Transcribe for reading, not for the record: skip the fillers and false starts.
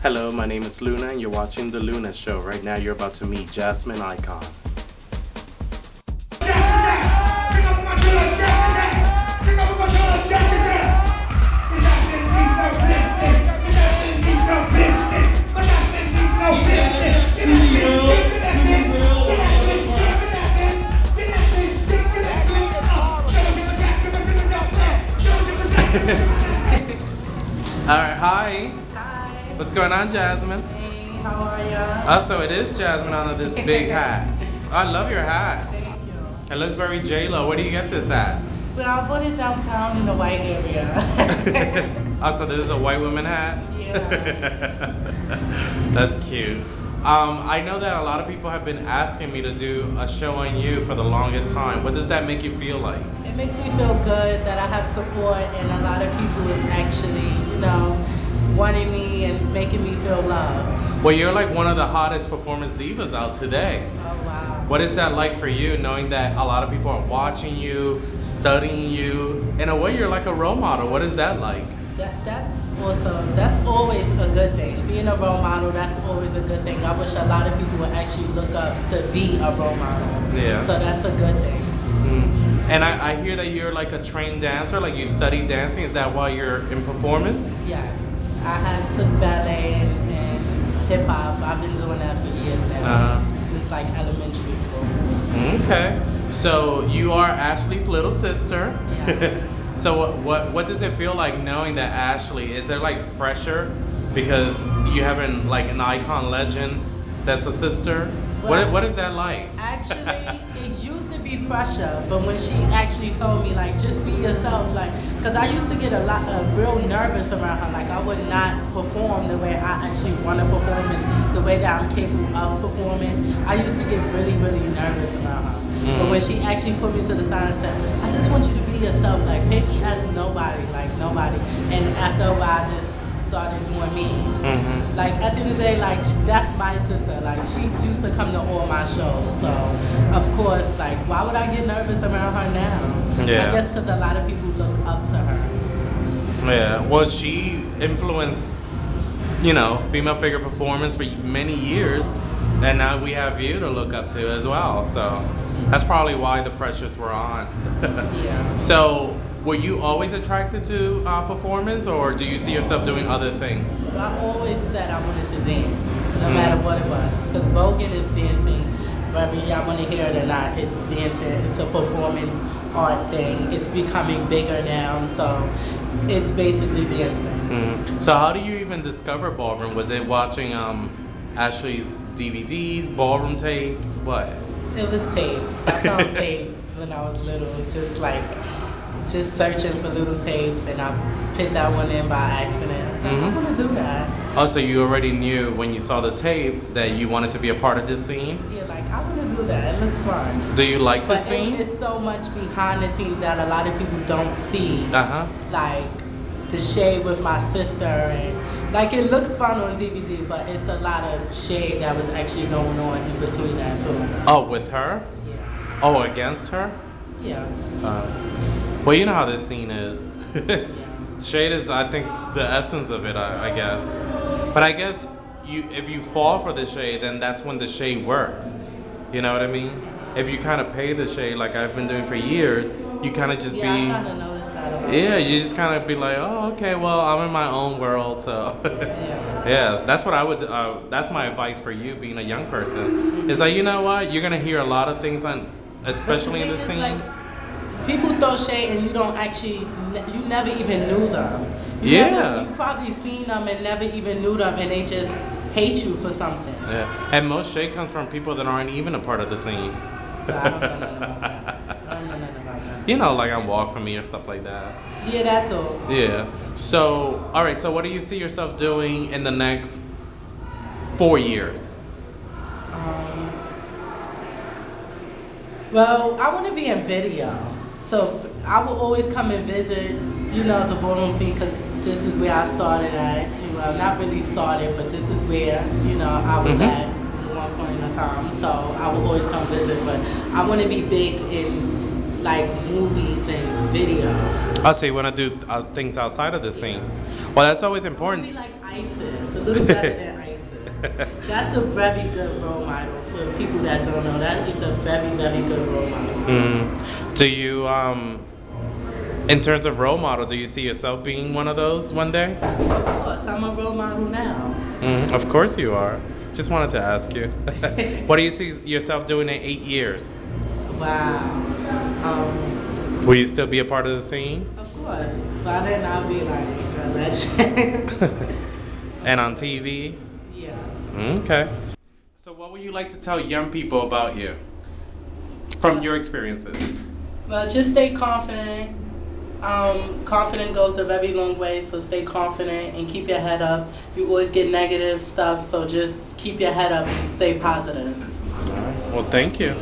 Hello, my name is Luna and you're watching The Luna Show. Right now you're about to meet Jasmine Icon. Alright, hi. Hi. What's going on, Jasmine? Hey, how are ya? Oh, so it is Jasmine under this big hat. I love your hat. Thank you. It looks very J-Lo. Where do you get this at? Well, I bought it downtown in the white area. Oh, so this is a white woman hat? Yeah. That's cute. I know that a lot of people have been asking me to do a show on you for the longest time. What does that make you feel like? It makes me feel good that I have support and a lot of people is actually, wanting me and making me feel loved. Well, you're like one of the hottest performance divas out today. Oh, wow. What is that like for you, knowing that a lot of people are watching you, studying you? In a way, you're like a role model. What is that like? That's awesome. That's always a good thing. Being a role model, that's always a good thing. I wish a lot of people would actually look up to be a role model. Yeah. So that's a good thing. And I hear that you're like a trained dancer, like you study dancing. Is that why you're in performance? Yes. I had took ballet and hip hop. I've been doing that for years now, since like elementary school. Okay. So you are Ashley's little sister. Yes. So what does it feel like knowing that Ashley, is there like pressure because you have an icon legend that's a sister? Well, what is that like? Actually, it used to be pressure, but when she actually told me like just be yourself, like, cause I used to get real nervous around her, like I would not perform the way I actually want to perform and the way that I'm capable of performing. I used to get really, really nervous around her. But when she actually put me to the side and said, I just want you to be yourself, like paint me as nobody, like nobody. And after a while, I just started doing me. Like at the end of the day, like that's my sister. Like she used to come to all my shows. So of course, like why would I get nervous around her now? Yeah. I guess because a lot of people look up to her. Yeah. Well, she influenced, female figure performance for many years, and now we have you to look up to as well. So that's probably why the pressures were on. Yeah. So, were you always attracted to performance, or do you see yourself doing other things? Well, I always said I wanted to dance, no matter what it was. Because voguing is dancing, whether y'all want to hear it or not, it's dancing. It's a performance art thing. It's becoming bigger now, so it's basically dancing. So how do you even discover ballroom? Was it watching Ashley's DVDs, ballroom tapes, what? It was tapes. I found tapes when I was little, just searching for little tapes, and I put that one in by accident. I was like, I want to do that. Oh, so you already knew when you saw the tape that you wanted to be a part of this scene? Yeah, like I want to do that. It looks fun. Do you like the But scene? it's so much behind the scenes that a lot of people don't see. Like the shade with my sister, and like it looks fun on DVD, but it's a lot of shade that was actually going on in between that too. Oh, with her? Yeah. Oh, against her? Yeah. Well, you know how this scene is. Yeah. Shade is, I think, the essence of it, I guess. But I guess if you fall for the shade, then that's when the shade works. You know what I mean? If you kind of pay the shade, like I've been doing for years, you kind of just I kind of noticed that about you just kind of be like, oh, okay, well, I'm in my own world, so. Yeah, that's what I would, that's my advice for you, being a young person. It's like, you know what, you're going to hear a lot of things especially in the scene. Like, people throw shade and you don't actually, you never even knew them. You probably seen them and never even knew them, and they just hate you for something. Yeah, and most shade comes from people that aren't even a part of the scene. So I don't know nothing about that. I don't know nothing about that. Like on Walk For Me or stuff like that. Yeah, that too. Yeah. So, all right, so what do you see yourself doing in the next 4 years? Well, I want to be in video. So I will always come and visit, the ballroom scene, because this is where I started at. Well, not really started, but this is where, I was at one point in time. So I will always come visit, but I want to be big in like movies and video. Oh, so you want to do things outside of the scene. Well, that's always important. Be like ISIS. little better than Isis. That's a very good role model for people that don't know. That is a very, very good role model. Do you, in terms of role model, do you see yourself being one of those one day? Of course, I'm a role model now. Of course you are. Just wanted to ask you. What do you see yourself doing in 8 years? Wow. Will you still be a part of the scene? Of course. By then I'll be like a legend. And on TV? Yeah. Okay. So what would you like to tell young people about you? From your experiences? Well, just stay confident. Confident goes a very long way, so stay confident and keep your head up. You always get negative stuff, so just keep your head up and stay positive. Well, thank you.